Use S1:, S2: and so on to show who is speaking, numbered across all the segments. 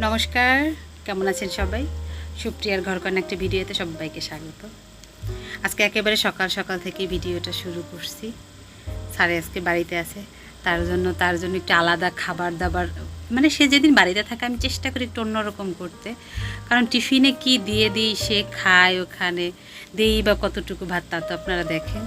S1: নমস্কার, কেমন আছেন সবাই? সুপ্রিয়ার ঘরকন্যা একটা ভিডিওতে সবাইকে স্বাগত। আজকে একেবারে সকাল সকাল থেকেই ভিডিওটা শুরু করছি। স্যারে আজকে বাড়িতে আছে, তার জন্য একটু আলাদা খাবার দাবার, মানে সে যেদিন বাড়িতে থাকে আমি চেষ্টা করি একটু অন্যরকম করতে। কারণ টিফিনে কি দিয়ে দিই, সে খায় ওখানে, দিই বা কতটুকু ভাত তা তো আপনারা দেখেন।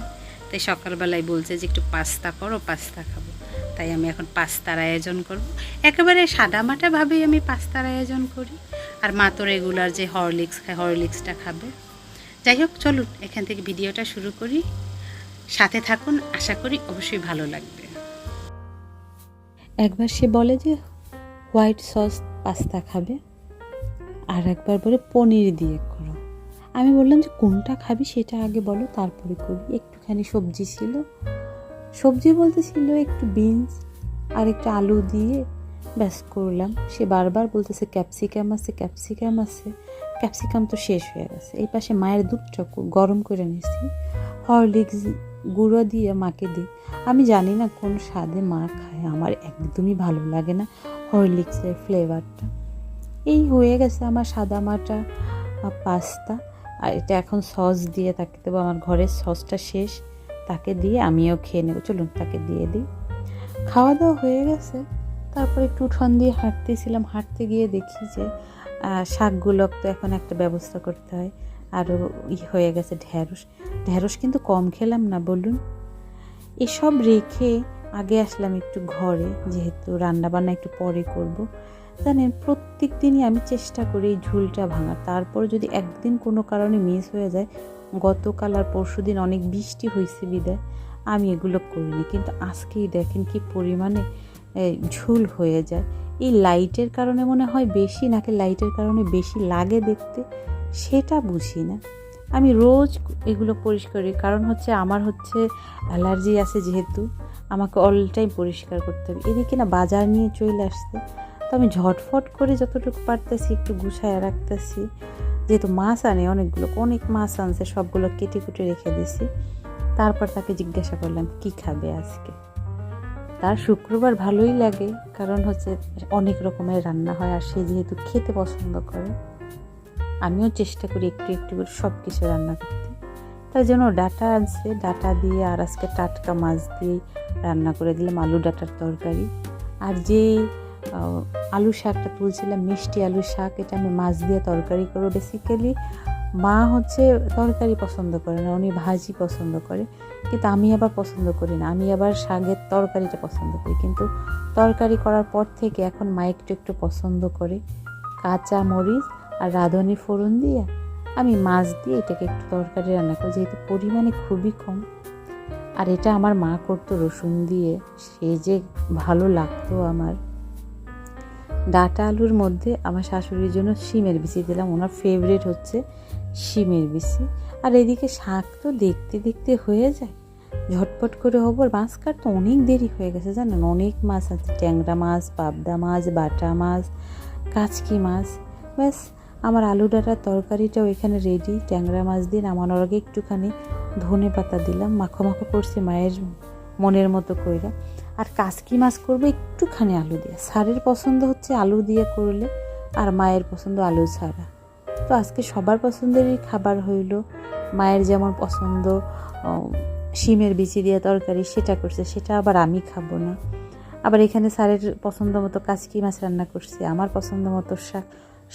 S1: তাই সকালবেলায় বলছে যে একটু পাস্তা করো, পাস্তা খাবো। তাই আমি এখন পাস্তার আয়োজন করব। একেবারে সাদামাটাভাবেই আমি পাস্তার আয়োজন করি। আর মা তো রেগুলার যে হরলিক্স খায়, হরলিক্সটা খাবে। যাই হোক, চলুন এখান থেকে ভিডিওটা শুরু করি। সাথে থাকুন, আশা করি অবশ্যই ভালো লাগবে।
S2: একবার সে বলে যে হোয়াইট সস পাস্তা খাবে, আর একবার বলে পনির দিয়ে করো। আমি বললাম যে কোনটা খাবি সেটা আগে বলো, তারপরে করবি। একটুখানি সবজি ছিল, সবজি বলতে ছিল একটু বিনস আর একটু আলু দিয়ে ব্যাস করলাম। সে বারবার বলতেছে ক্যাপসিকাম আছে, ক্যাপসিকাম আছে। ক্যাপসিকাম তো শেষ হয়ে গেছে। এই পাশে মায়ের দুধটা গরম করে নিয়েছি, হরলিক্স গুঁড়ো দিয়ে মাকে দিই। আমি জানি না কোন স্বাদে মা খায়, আমার একদমই ভালো লাগে না হরলিক্সের ফ্লেভারটা। এই হয়ে গেছে আমার সাদা মাটা পাস্তা। আর এটা এখন সস দিয়ে তাকে দেবো। আমার ঘরের সসটা শেষ, তাকে দিয়ে আমিও খেয়ে নেবো। চলুন তাকে দিয়ে দিই। খাওয়া দাওয়া হয়ে গেছে। তারপরে একটু উঠোন দিয়ে হাঁটতেছিলাম, হাঁটতে গিয়ে দেখি যে শাকগুলো তো এখন একটা ব্যবস্থা করতে হয়। আরও হয়ে গেছে ঢ্যাঁড়স। ঢ্যাঁড়স কিন্তু কম খেলাম না বলুন। এসব রেখে আগে আসলাম একটু ঘরে, যেহেতু রান্নাবান্না একটু পরে করব। জানেন, প্রত্যেক দিনই আমি চেষ্টা করি এই ঝুলটা ভাঙার। তারপর যদি একদিন কোনো কারণে মিস হয়ে যায়, গতকাল আর পরশু দিন অনেক বৃষ্টি হয়েছে বিদায় আমি এগুলো করিনি, কিন্তু আজকেই দেখেন কি পরিমাণে ঝুল হয়ে যায়। এই লাইটের কারণে মনে হয় বেশি, নাকি লাইটের কারণে বেশি লাগে দেখতে, সেটা বুঝি না। আমি রোজ এগুলো পরিষ্কার করি, কারণ আমার অ্যালার্জি আছে, যেহেতু আমাকে অল টাইম পরিষ্কার করতে হবে। এদিকে না বাজার নিয়ে চলে আসছে, তো আমি ঝটফট করে যতটুকু পারতেছি একটু গুছায় রাখতেছি। যেহেতু মাছ আনে অনেকগুলো, অনেক মাছ আনছে, সবগুলো কেটে কুটে রেখে দিছি। তারপর তাকে জিজ্ঞাসা করলাম কি খাবে আজকে। তার শুক্রবার ভালোই লাগে, কারণ অনেক রকমের রান্না হয়, আর সে যেহেতু খেতে পছন্দ করে, আমিও চেষ্টা করি একটু একটু করে সব কিছু রান্না করতে। তার জন্য ডাঁটা আনছে, ডাঁটা দিয়ে আর আজকে টাটকা মাছ দিয়ে রান্না করে দিলাম আলু ডাঁটার তরকারি। আর যে আলু শাকটা তুলছিলাম, মিষ্টি আলু শাক, এটা আমি মাছ দিয়ে তরকারি করবো। বেসিক্যালি মা তরকারি পছন্দ করে না, উনি ভাজি পছন্দ করে, কিন্তু আমি আবার পছন্দ করি না। আমি আবার শাকের তরকারিটা পছন্দ করি, কিন্তু তরকারি করার পর থেকে এখন মা একটু একটু পছন্দ করে কাঁচা মরিচ আর রাঁধুনি ফোড়ন দিয়ে আমি মাছ দিয়ে এটাকে একটু তরকারি রান্না করি, যেহেতু পরিমাণে খুবই কম। আর এটা আমার মা করতো রসুন দিয়ে, সে যে ভালো লাগতো আমার। ডাঁটা আলুর মধ্যে আমার শাশুড়ির জন্য শিমের বিচি দিলাম, ওনার ফেভারিট হচ্ছে শিমের বিচি। আর এদিকে শাক তো দেখতে দেখতে হয়ে যায়, ঝটপট করে হবো। মাছ কাটতে অনেক দেরি হয়ে গেছে জানেন, অনেক মাছ আছে, ট্যাংরা মাছ, পাবদা মাছ, বাটা মাছ, কাচকি মাছ। ব্যাস আমার আলু ডাঁটার তরকারিটাও এখানে রেডি। ট্যাংরা মাছ দিয়ে নামানোর আগে একটুখানি ধনে পাতা দিলাম, মাখো মাখো করছি মায়ের মনের মতো কইরা। আর কাচকি মাছ করবো একটুখানি আলু দিয়ে। স্যারের পছন্দ আলু দিয়ে করলে, আর মায়ের পছন্দ আলু ছাড়া। তো আজকে সবার পছন্দেরই খাবার হইল। মায়ের যেমন পছন্দ শিমের বিচি দিয়ে তরকারি, সেটা করছে, সেটা আবার আমি খাবো না। আবার এখানে স্যারের পছন্দ মতো কাচকি মাছ রান্না করছে, আমার পছন্দ মতো শাক,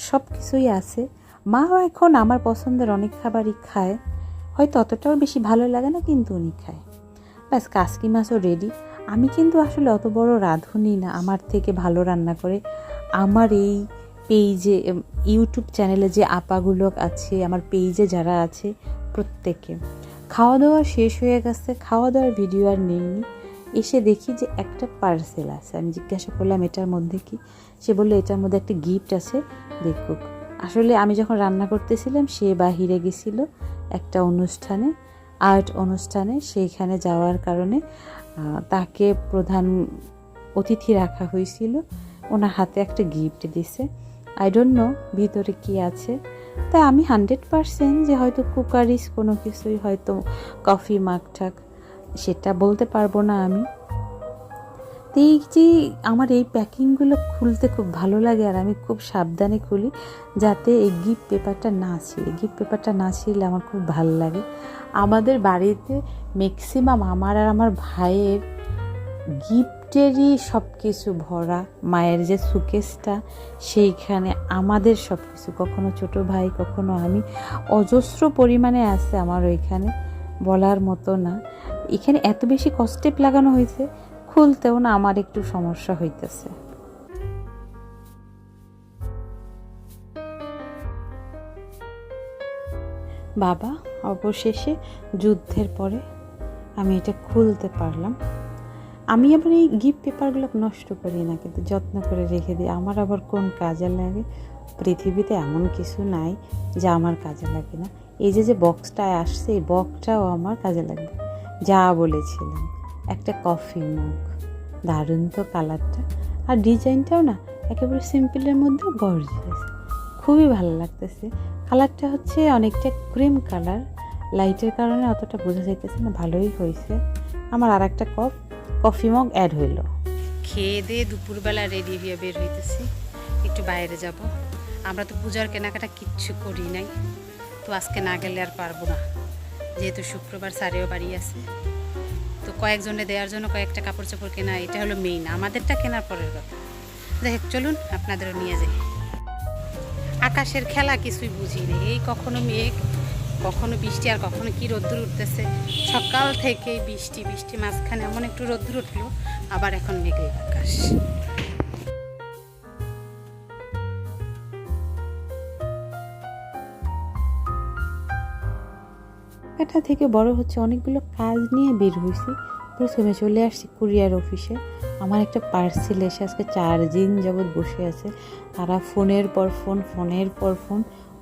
S2: সব কিছুই আছে। মাও এখন আমার পছন্দের অনেক খাবারই খায়, হয়তো অতটাও বেশি ভালো লাগে না, কিন্তু উনি খায়। ব্যাস কাচকি মাছও রেডি। আমি কিন্তু আসলে অত বড় রাঁধুনি না, আমার থেকে ভালো রান্না করে আমার এই পেজে, ইউটিউব চ্যানেলে যে আপাগুলো আছে, আমার পেজে যারা আছে প্রত্যেকে। খাওয়া দাওয়া শেষ হয়ে গেছে, খাওয়া দাওয়ার ভিডিও আর নেইনি। এসে দেখি যে একটা পার্সেল আছে। আমি জিজ্ঞাসা করলাম এটার মধ্যে কি, সে বললো এটার মধ্যে একটা গিফট আছে, দেখুক। আসলে আমি যখন রান্না করতেছিলাম, সে বাহিরে গেছিল একটা অনুষ্ঠানে, আর্ট অনুষ্ঠানে, সেইখানে যাওয়ার কারণে তাকে প্রধান অতিথি রাখা হয়েছিল। ওনার হাতে একটা গিফট দিছে, আই ডোন্ট নো ভিতরে কি আছে। তাই আমি 100% যে হয়তো কুকারিস কোনো কিছুই, হয়তো কফি মাগ ঠাক, সেটা বলতে পারবো না আমি। তো এই যে আমার এই প্যাকিংগুলো খুলতে খুব ভালো লাগে, আর আমি খুব সাবধানে খুলি যাতে এই গিফট পেপারটা না ছিঁড়ে। গিফট পেপারটা না ছিঁড়লে আমার খুব ভালো লাগে। আমাদের বাড়িতে ম্যাক্সিমাম আমার আর আমার ভাইয়ের গিফটেরই সব কিছু ভরা। মায়ের যে সুকেসটা সেইখানে আমাদের সব কিছু, কখনো ছোট ভাই কখনো আমি, অজস্র পরিমাণে আছে আমার ওইখানে, বলার মতো না। এখানে এত বেশি কস্টেপ লাগানো হয়েছে, খুলতেও না আমার একটু সমস্যা হইতেছে। বাবা অবশেষে যুদ্ধের পরে আমি এটা খুলতে পারলাম। আমি আবার এই গিফট পেপারগুলো নষ্ট করি না, কিন্তু যত্ন করে রেখে দিই। আমার আবার কোন কাজে লাগে? পৃথিবীতে এমন কিছু নাই যা আমার কাজে লাগে না। এই যে বক্সটা আসছে, এই বক্সটাও আমার কাজে লাগবে। যা বলেছিলাম, একটা কফি মগ, দারুণ তো কালারটা, আর ডিজাইনটাও না একেবারে সিম্পলের মধ্যে গর্জিয়াস, খুবই ভালো লাগতেছে। কালারটা হচ্ছে অনেকটা ক্রিম কালার, লাইটের কারণে অতটা বোঝা যাইতেছে না, ভালোই হয়েছে। আমার আর একটা কফি মগ অ্যাড হইলো।
S1: খেয়ে দিয়ে দুপুরবেলা রেডি হয়ে বের হইতেছি, একটু বাইরে যাব। আমরা তো পূজার কেনাকাটা কিচ্ছু করি নাই, তো আজকে না গেলে আর পারবো না, যেহেতু শুক্রবার স্যারেও বাড়ি আছে। তো কয়েকজনে দেওয়ার জন্য কয়েকটা কাপড় চোপড় কেনা, এটা হলো মেইন। আমাদেরটা কেনার পরের কথা। যাই হোক, চলুন আপনাদেরও নিয়ে যাই। আকাশের খেলা কিছুই বুঝি নেই, এই কখনো মেঘ, কখনো বৃষ্টি, আর কখনো কি রোদ্দুর উঠতেছে। সকাল থেকেই বৃষ্টি বৃষ্টি, মাঝখানে এমন একটু রোদ্দুর উঠলো, আবার এখন মেঘের আকাশ।
S2: এটা থেকে বড় হচ্ছে, অনেকগুলো কাজ নিয়ে বের হয়েছি। প্রথমে চলে আসছি কুরিয়ার অফিসে। আমার একটা পার্সেল এসে আজকে 4 দিন যাবৎ বসে আছে, তারা ফোনের পর ফোন।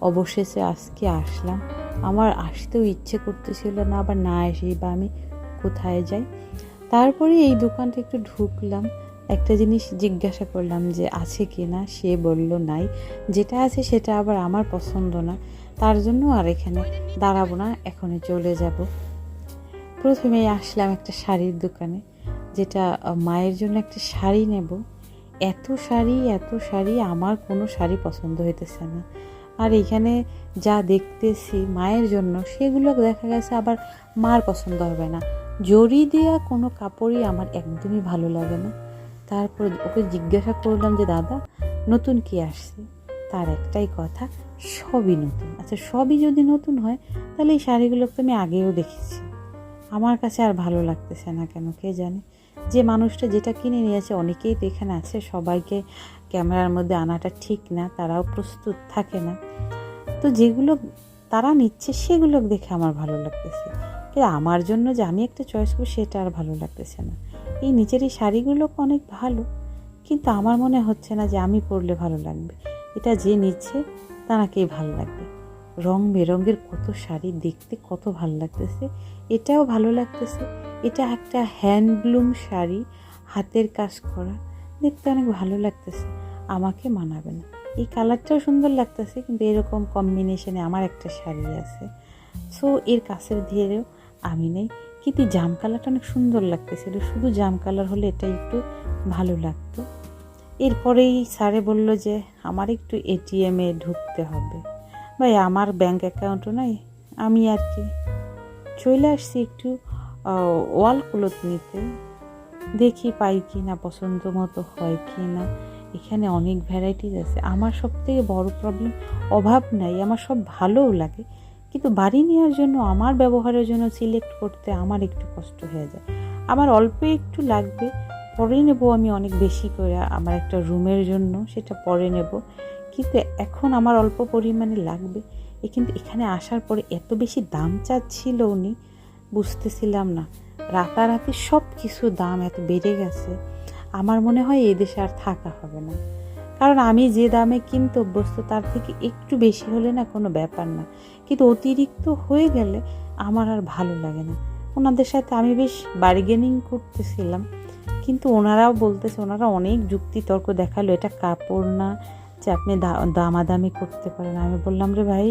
S2: অবশেষে আজকে আসলাম। আমার আসতেও ইচ্ছে করতেছিল না, আবার না আসি বা আমি কোথায় যাই। তারপরে এই দোকানটা একটু ঢুকলাম, একটা জিনিস জিজ্ঞাসা করলাম যে আছে কি না, সে বলল নাই। যেটা আছে সেটা আবার আমার পছন্দ না, তার জন্য আর এখানে দাঁড়াবো না, এখনই চলে যাব। প্রথমেই আসলাম একটা শাড়ির দোকানে, যেটা মায়ের জন্য একটা শাড়ি নেব। এত শাড়ি, আমার কোনো শাড়ি পছন্দ হইতেছে না। আর এখানে যা দেখতেছি মায়ের জন্য, সেগুলো দেখা গেছে আবার মার পছন্দ হবে না। জরি দেওয়া কোনো কাপড়ই আমার একদমই ভালো লাগে না। তারপর ওকে জিজ্ঞাসা করলাম যে দাদা নতুন কি আসছে? তার একটাই কথা, সবই নতুন। আচ্ছা, সবই যদি নতুন হয় তাহলে এই শাড়িগুলো তো আমি আগেও দেখেছি। আমার কাছে আর ভালো লাগতেছে না কেন কে জানে। যে মানুষটা যেটা কিনে নিয়েছে, অনেকেই তো এখানে আছে, সবাইকে ক্যামেরার মধ্যে আনাটা ঠিক না, তারাও প্রস্তুত থাকে না। তো যেগুলো তারা নিচ্ছে সেগুলো দেখে আমার ভালো লাগতেছে, কিন্তু আমার জন্য যে আমি একটা চয়েস করবো সেটা আর ভালো লাগতেছে না। এই নিচের এই শাড়িগুলো অনেক ভালো, কিন্তু আমার মনে হচ্ছে না যে আমি পরলে ভালো লাগবে। এটা যে নিচ্ছে তারাকেই ভালো লাগবে। রং বেরঙের কত শাড়ি, দেখতে কত ভালো লাগতেছে, এটাও ভালো লাগতেছে। এটা একটা হ্যান্ডলুম শাড়ি, হাতের কাজ করা, দেখতে অনেক ভালো লাগতেছে। আমাকে মানাবে না। এই কালারটাও সুন্দর লাগতেছে, কিন্তু এরকম কম্বিনেশনে আমার একটা শাড়ি আছে, সো এর কাছের দিয়েও আমি নেই। কিন্তু জাম কালারটা অনেক সুন্দর লাগতেছিল, শুধু জাম কালার হলে এটা একটু ভালো লাগতো। এরপরেই স্যারে বলল যে আমার একটু এটিএমে ঢুকতে হবে। ভাই আমার ব্যাংক অ্যাকাউন্টও নাই, আমি আর কি চলে আসছি একটু ওয়াল ক্লথ নিতে, দেখি পাই কি না, পছন্দ মতো হয় কি না। এখানে অনেক ভ্যারাইটিস আছে। আমার সব থেকে বড় প্রবলেম, অভাব নাই, আমার সব ভালোও লাগে, কিন্তু বাড়ি নেওয়ার জন্য, আমার ব্যবহারের জন্য সিলেক্ট করতে আমার একটু কষ্ট হয়ে যায়। আমার অল্প একটু লাগবে, পরে নেব আমি অনেক বেশি করে আমার একটা রুমের জন্য, সেটা পরে নেব। কিন্তু এখন আমার অল্প পরিমাণে লাগবে। কিন্তু এখানে আসার পরে এত বেশি দাম চাচ্ছিল উনি, বুঝতেছিলাম না। রাতারাতি সব কিছু দাম এত বেড়ে গেছে, আমার মনে হয় এই দেশে আর থাকা হবে না। কারণ আমি যে দামে কিনতে অভ্যস্ত, তার থেকে একটু বেশি হলে না কোনো ব্যাপার না, কিন্তু অতিরিক্ত হয়ে গেলে আমার আর ভালো লাগে না। ওনাদের সাথে আমি বেশ বার্গেনিং করতেছিলাম, কিন্তু ওনারাও বলতেছে, ওনারা অনেক যুক্তি তর্ক দেখালো, এটা কাপড় না যে আপনি দামাদামি করতে পারেন। আমি বললাম রে ভাই,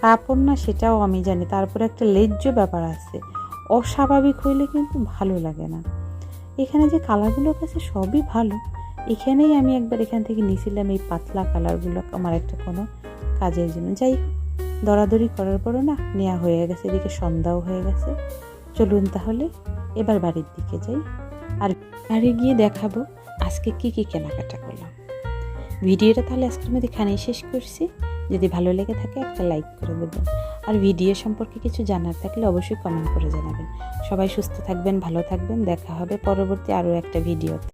S2: কাপড় না সেটাও আমি জানি, তারপরে একটা লেজ্জ ব্যাপার আছে, অস্বাভাবিক হইলে কিন্তু ভালো লাগে না। এখানে যে কালারগুলোর কাছে সবই ভালো, এখানেই আমি একবার এখান থেকে নিয়েছিলাম এই পাতলা কালারগুলো আমার একটা কোনো কাজের জন্য। যাই হোক, দরাদরি করার পরও না নেওয়া হয়ে গেছে, এদিকে সন্ধ্যাও হয়ে গেছে। চলুন তাহলে এবার বাড়ির দিকে যাই, আর বাড়ি গিয়ে দেখাবো আজকে কি কি কেনাকাটা করলাম। ভিডিওটা তাহলে আজকের মধ্যে এখানেই শেষ করছি। যদি ভালো লেগে থাকে একটা লাইক করে দেবেন, আর ভিডিও সম্পর্কে কিছু জানার থাকলে অবশ্যই কমেন্ট করে জানাবেন। সবাই সুস্থ থাকবেন, ভালো থাকবেন। দেখা হবে পরবর্তী আরও একটা ভিডিওতে।